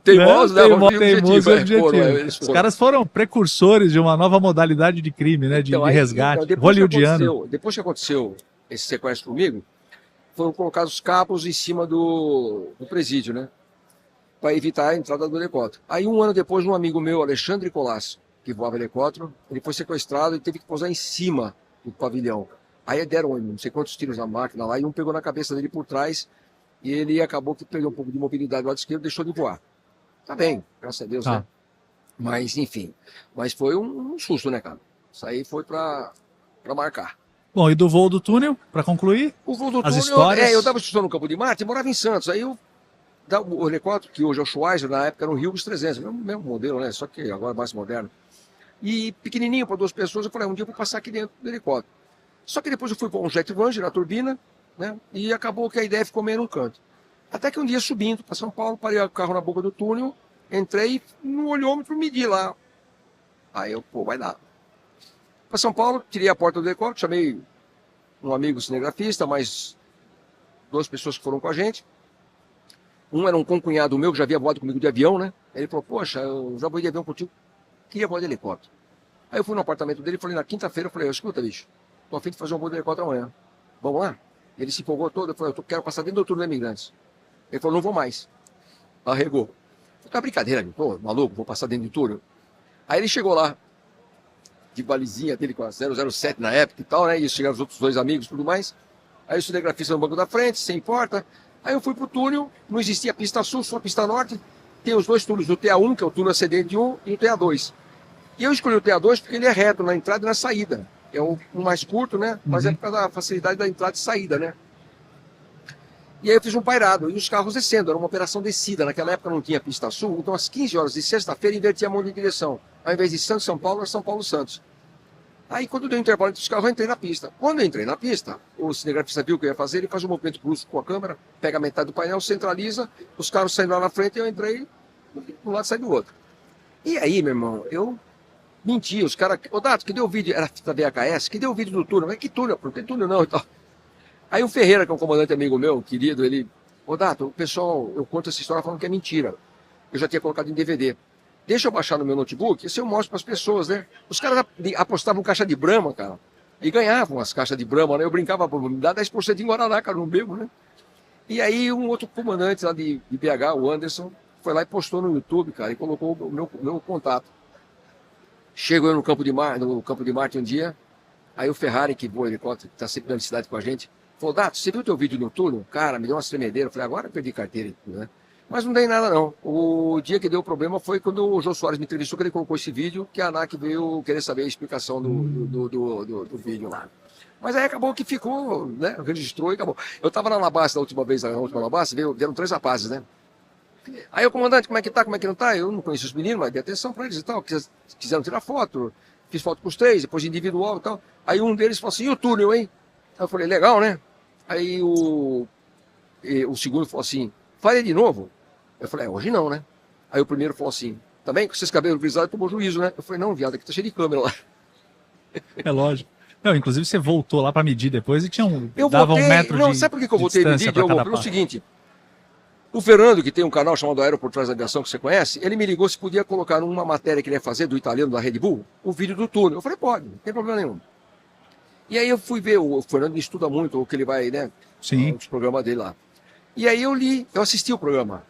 Teimosos, né? Teimosos e objetivos. Eles Os foram. caras foram precursores de uma nova modalidade de crime, né? De Então, aí, resgate, depois que hollywoodiano. depois que aconteceu esse sequestro comigo, foram colocados cabos em cima do presídio, né? Para evitar a entrada do helicóptero. Aí, um ano depois, um amigo meu, Alexandre Colasso, que voava helicóptero, ele foi sequestrado e teve que pousar em cima do pavilhão. Aí deram não sei quantos tiros na máquina lá e um pegou na cabeça dele por trás e ele acabou que perdeu um pouco de mobilidade do lado esquerdo e deixou de voar. Tá bem, graças a Deus, Tá. né? Mas, enfim. Mas foi um susto, né, cara? Isso aí foi pra marcar. Bom, e do voo do túnel, para concluir? O voo do As túnel, histórias? eu dava instrução no Campo de Marte e morava em Santos. Aí o helicóptero, que hoje é o Schweizer, na época era o Hughes 300, mesmo modelo, né? Só que agora é mais moderno. E pequenininho para 2 pessoas, eu falei, um dia eu vou passar aqui dentro do helicóptero. Só que depois eu fui para um jet Ranger na turbina, né? E acabou que a ideia ficou meio num canto. Até que um dia subindo para São Paulo, parei o carro na boca do túnel, entrei no olhômetro, medi lá. Aí eu, vai dar. Para São Paulo, tirei a porta do helicóptero, chamei um amigo cinegrafista, mais 2 pessoas que foram com a gente. Um era um concunhado meu que já havia voado comigo de avião, né? Ele falou, poxa, eu já voei de avião contigo, queria voar de helicóptero. Aí eu fui no apartamento dele e falei, na quinta-feira, eu falei, escuta, bicho, tô a fim de fazer um voo de helicóptero amanhã. Vamos lá? Ele se empolgou todo, eu falei, quero passar dentro do túnel dos imigrantes. Ele falou, não vou mais. Arregou. Eu falei, tá brincadeira, pô, maluco, vou passar dentro do túnel. Aí ele chegou lá, de balizinha dele com a 007 na época e tal, né? E chegaram os outros 2 amigos e tudo mais. Aí o cinegrafista no banco da frente, sem porta. Aí eu fui pro túnel, não existia pista sul, só pista norte. Tem os 2 túneis, o TA1, que é o túnel ascendente 1, e o TA2. E eu escolhi o TA2 porque ele é reto na entrada e na saída. É o mais curto, né? Mas é por causa da facilidade da entrada e saída, né? E aí eu fiz um pairado, e os carros descendo, era uma operação descida. Naquela época não tinha pista sul, então às 15 horas de sexta-feira invertia a mão de direção. Ao invés de Santos, São Paulo, era São Paulo, Santos. Aí quando deu intervalo entre os carros, eu entrei na pista. Quando eu entrei na pista, o cinegrafista viu o que eu ia fazer, ele faz um movimento brusco com a câmera, pega a metade do painel, centraliza, os carros saíram lá na frente e eu entrei de um lado e saí do outro. E aí, meu irmão, eu menti, os caras, ô Dato, que deu o vídeo, era fita VHS, que deu o vídeo do túnel, mas que túnel, não tem túnel não e tal. Aí o Ferreira, que é um comandante amigo meu, querido, ele, ô Dato, o pessoal, eu conto essa história falando que é mentira. Eu já tinha colocado em DVD. Deixa eu baixar no meu notebook, assim eu mostro para as pessoas, né? Os caras apostavam caixa de Brahma, cara, e ganhavam as caixas de Brahma, né? Eu brincava, me dá 10% de Guaraná, cara, não bebo, né? E aí um outro comandante lá de BH, o Anderson, foi lá e postou no YouTube, cara, e colocou o meu contato. Chego eu no Campo de Marte um dia, aí o Ferrari, que voa helicóptero, que está sempre na cidade com a gente, falou, Dato, você viu o teu vídeo no túnel? Cara, me deu umas tremedeiras. Eu falei, agora eu perdi carteira e tudo, né? Mas não dei nada não. O dia que deu problema foi quando o Jô Soares me entrevistou, que ele colocou esse vídeo, que a ANAC veio querer saber a explicação do vídeo lá. Mas aí acabou que ficou, né? Registrou e acabou. Eu estava na Labasta da última vez, na última Labasta, vieram 3 rapazes, né? Aí o comandante, como é que tá, como é que não tá? Eu não conheci os meninos, mas dei atenção para eles e tal. Quiseram tirar foto, fiz foto com os 3, depois individual e tal. Aí um deles falou assim, e o túnel, hein? Aí eu falei, legal, né? Aí o segundo falou assim, faria de novo? Eu falei, hoje não, né? Aí o primeiro falou assim, também com esses cabelos grisalhos tomou juízo, né? Eu falei, não, viado, aqui tá cheio de câmera lá. É lógico. Não, inclusive você voltou lá para medir depois e tinha Eu dava voltei, 1 metro não, de sabe por que eu voltei a distância medir? pra Eu cada voltei o passo. seguinte, o Fernando, que tem um canal chamado Aero por Trás da Aviação, que você conhece, ele me ligou se podia colocar numa matéria que ele ia fazer do italiano da Red Bull, o vídeo do túnel. Eu falei, pode, não tem problema nenhum. E aí eu fui ver, o Fernando me estuda muito, o que ele vai, né? Sim. Os programas dele lá. E aí eu assisti o programa.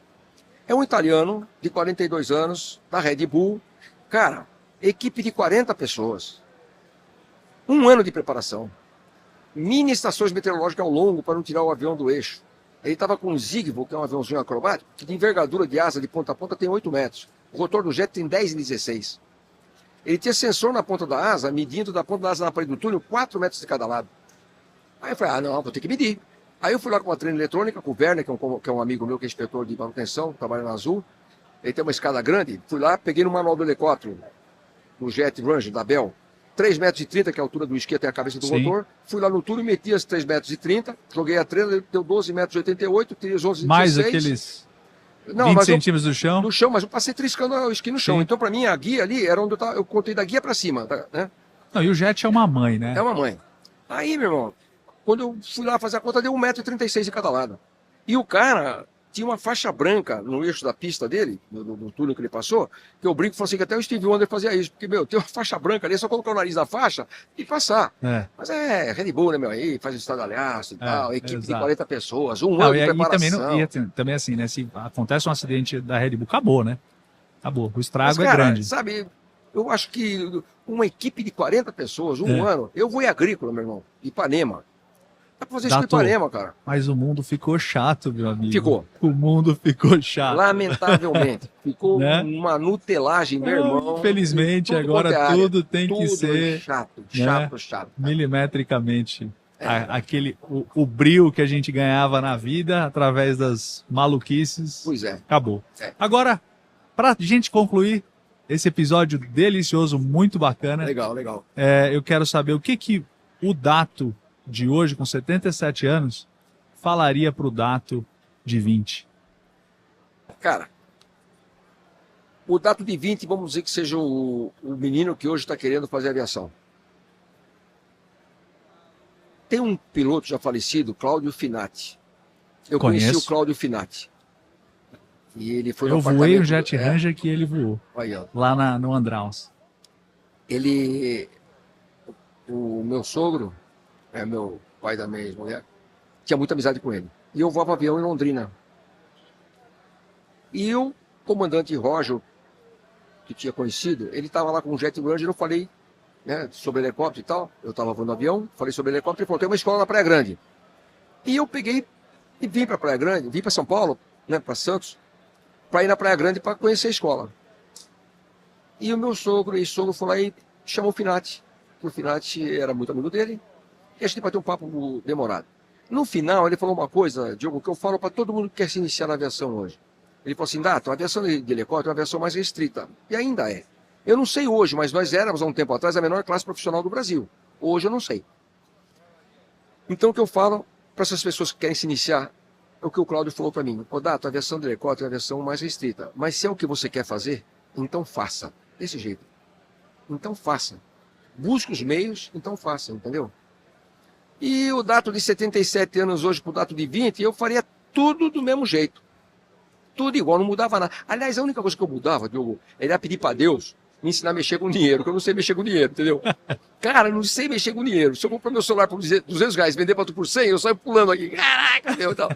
É um italiano de 42 anos, da Red Bull. Cara, equipe de 40 pessoas. 1 ano de preparação. Mini estações meteorológicas ao longo para não tirar o avião do eixo. Ele estava com um Zigbo, que é um aviãozinho acrobático, que de envergadura de asa de ponta a ponta tem 8 metros. O rotor do jet tem 10 e 16. Ele tinha sensor na ponta da asa, medindo da ponta da asa na parede do túnel 4 metros de cada lado. Aí eu falei, não, vou ter que medir. Aí eu fui lá com uma treina eletrônica, com o Werner, que é um amigo meu, que é inspetor de manutenção, trabalha na Azul. Ele tem uma escada grande. Fui lá, peguei no manual do helicóptero, no Jet Ranger da Bell, 3,30 metros, que é a altura do esqui até a cabeça do motor. Fui lá no túnel, meti as 3,30 metros, joguei a treina, deu 12,88 metros, tirei os 11,16. Mais aqueles 20 centímetros do chão? Do chão, mas eu passei triscando o esqui no chão. Sim. Então, para mim, a guia ali era onde eu contei da guia para cima, né? Não, e o jet é uma mãe, né? É uma mãe. Aí, meu irmão, quando eu fui lá fazer a conta, deu 1,36 metros de cada lado. E o cara tinha uma faixa branca no eixo da pista dele, no túnel que ele passou, que eu brinco e falo assim, que até o Steve Wonder fazia isso, porque, meu, tem uma faixa branca ali, é só colocar o nariz na faixa e passar. Mas é Red Bull, né, meu, aí faz estradalhaço e tal, equipe de 40 pessoas, ano de preparação. E também assim, né, se acontece um acidente da Red Bull, acabou, né? Acabou, o estrago Mas, cara, é grande. sabe, eu acho que uma equipe de 40 pessoas, um ano, eu vou em Agrícola, meu irmão, Ipanema. Dá pra fazer isso em Ipanema, cara. Mas o mundo ficou chato, meu amigo. Ficou. O mundo ficou chato. Lamentavelmente. Ficou né? uma nutelagem, meu irmão. Infelizmente, agora tudo tem que ser chato, né? chato. Milimetricamente. O brilho que a gente ganhava na vida através das maluquices. Pois é. Acabou. Agora, pra gente concluir esse episódio delicioso, muito bacana. Legal. Eu quero saber o que o Dato de hoje, com 77 anos, falaria pro Dato de 20? Cara, o Dato de 20, vamos dizer que seja o menino que hoje está querendo fazer aviação. Tem um piloto já falecido, Cláudio Finati. Eu conheci o Cláudio Finati. E ele foi Eu voei o Jet Ranger que ele voou. Aí, ó. Lá no Andraus. O meu sogro, meu pai da minha ex-mulher, tinha muita amizade com ele. E eu voava avião em Londrina. E o comandante Roger, que tinha conhecido, ele estava lá com o Jet Ranger, eu falei, né, sobre helicóptero e tal. Eu estava voando avião, falei sobre helicóptero, ele falou, tem uma escola na Praia Grande. E eu peguei e vim para Praia Grande, vim para São Paulo, né, para Santos, para ir na Praia Grande para conhecer a escola. E o meu sogro e sogro foram lá e chamou o Finati. O Finati era muito amigo dele. E a gente bateu um papo demorado. No final, ele falou uma coisa, Diogo, que eu falo para todo mundo que quer se iniciar na aviação hoje. Ele falou assim, Dato, a aviação de helicóptero é uma aviação mais restrita. E ainda é. Eu não sei hoje, mas nós éramos há um tempo atrás a menor classe profissional do Brasil. Hoje eu não sei. Então o que eu falo para essas pessoas que querem se iniciar é o que o Cláudio falou para mim. Ô Dato, a aviação de helicóptero é a aviação mais restrita. Mas se é o que você quer fazer, então faça. Desse jeito. Então faça. Busque os meios, então faça, entendeu? E o Dato de 77 anos hoje pro Dato de 20, eu faria tudo do mesmo jeito. Tudo igual, não mudava nada. Aliás, a única coisa que eu mudava, Diogo, era pedir para Deus me ensinar a mexer com dinheiro, porque eu não sei mexer com dinheiro, entendeu? Cara, eu não sei mexer com dinheiro. Se eu comprar meu celular por R$200, vender para tu por 100, eu saio pulando aqui. Caraca, meu, tal.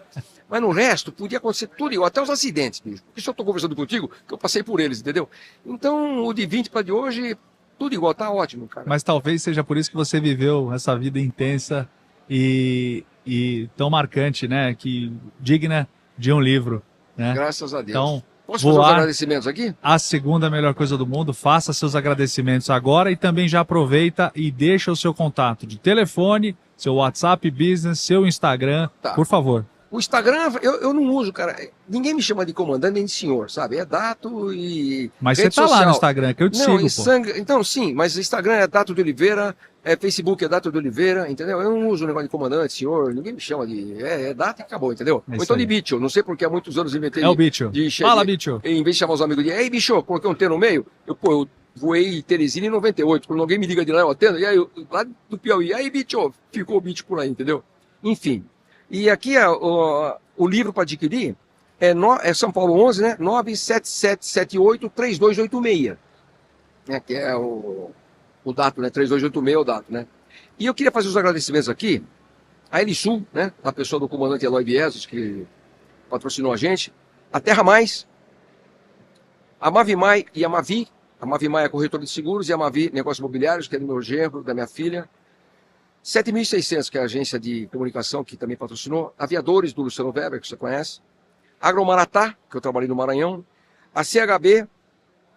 Mas no resto, podia acontecer tudo igual, até os acidentes, bicho. Porque se eu estou conversando contigo, que eu passei por eles, entendeu? Então, o de 20 para de hoje, tudo igual, tá ótimo, cara. Mas talvez seja por isso que você viveu essa vida intensa e tão marcante, né? Que digna de um livro, né? Graças a Deus. Então, posso fazer os agradecimentos aqui? A segunda melhor coisa do mundo, faça seus agradecimentos agora e também já aproveita e deixa o seu contato de telefone, seu WhatsApp Business, seu Instagram, por favor. O Instagram, eu não uso, cara. Ninguém me chama de comandante nem de senhor, sabe? É Dato e. Mas você tá lá no Instagram, que eu te sigo, pô. Então, sim, mas o Instagram é Dato de Oliveira, Facebook é Dato de Oliveira, entendeu? Eu não uso o negócio de comandante, senhor, ninguém me chama de. É Dato e acabou, entendeu? Ou então de bicho, não sei porque há muitos anos inventei. É o bicho. Fala, bicho. Em vez de chamar os amigos de. Ei, bicho, coloquei um T no meio, eu voei em Teresina em 98. Quando alguém me liga de lá, eu atendo, e aí, lá do Piauí, aí, bicho, ficou o bicho por aí, entendeu? Enfim. E aqui o livro para adquirir é São Paulo 11, né? 977783286. Né? Que é o Dato, né? 3286 é o Dato, né? E eu queria fazer os agradecimentos aqui a Elisul, né? A pessoa do comandante Eloy Viesos, que patrocinou a gente. A Terra Mais, a Mavimai e a Mavi. A Mavimai é a corretora de seguros e a Mavi, negócios imobiliários, que é do meu genro, da minha filha. 7.600, que é a agência de comunicação que também patrocinou, Aviadores, do Luciano Weber, que você conhece, Agromaratá, que eu trabalhei no Maranhão, a CHB,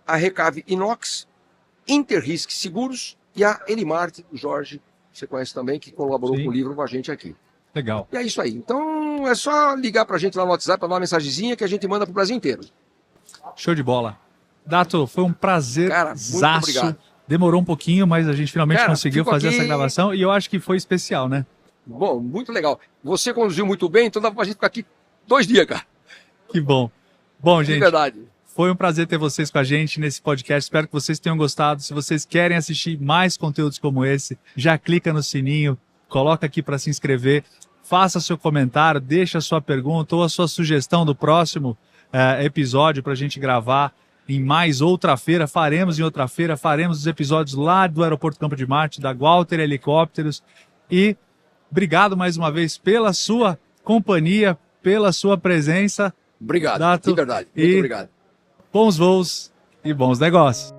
a Recave Inox, Interrisc Seguros e a Elimarte, do Jorge, que você conhece também, que colaborou Sim. com o livro com a gente aqui. Legal. E é isso aí. Então é só ligar pra gente lá no WhatsApp, pra dar uma mensagenzinha que a gente manda pro Brasil inteiro. Show de bola. Dato, foi um prazer. Cara, muito obrigado. Demorou um pouquinho, mas a gente finalmente Cara, conseguiu fico fazer aqui- essa gravação e eu acho que foi especial, né? Bom, muito legal. Você conduziu muito bem, então dá pra gente ficar aqui 2 dias, cara. Que bom. Bom, De gente, verdade. foi um prazer ter vocês com a gente nesse podcast. Espero que vocês tenham gostado. Se vocês querem assistir mais conteúdos como esse, já clica no sininho, coloca aqui para se inscrever, faça seu comentário, deixa a sua pergunta ou a sua sugestão do próximo episódio para a gente gravar em mais outra feira. Faremos em outra feira, faremos os episódios lá do Aeroporto Campo de Marte, da Walter Helicópteros. E obrigado mais uma vez pela sua companhia, pela sua presença. Obrigado, Dato, de verdade. Muito e- obrigado. Bons voos e bons negócios.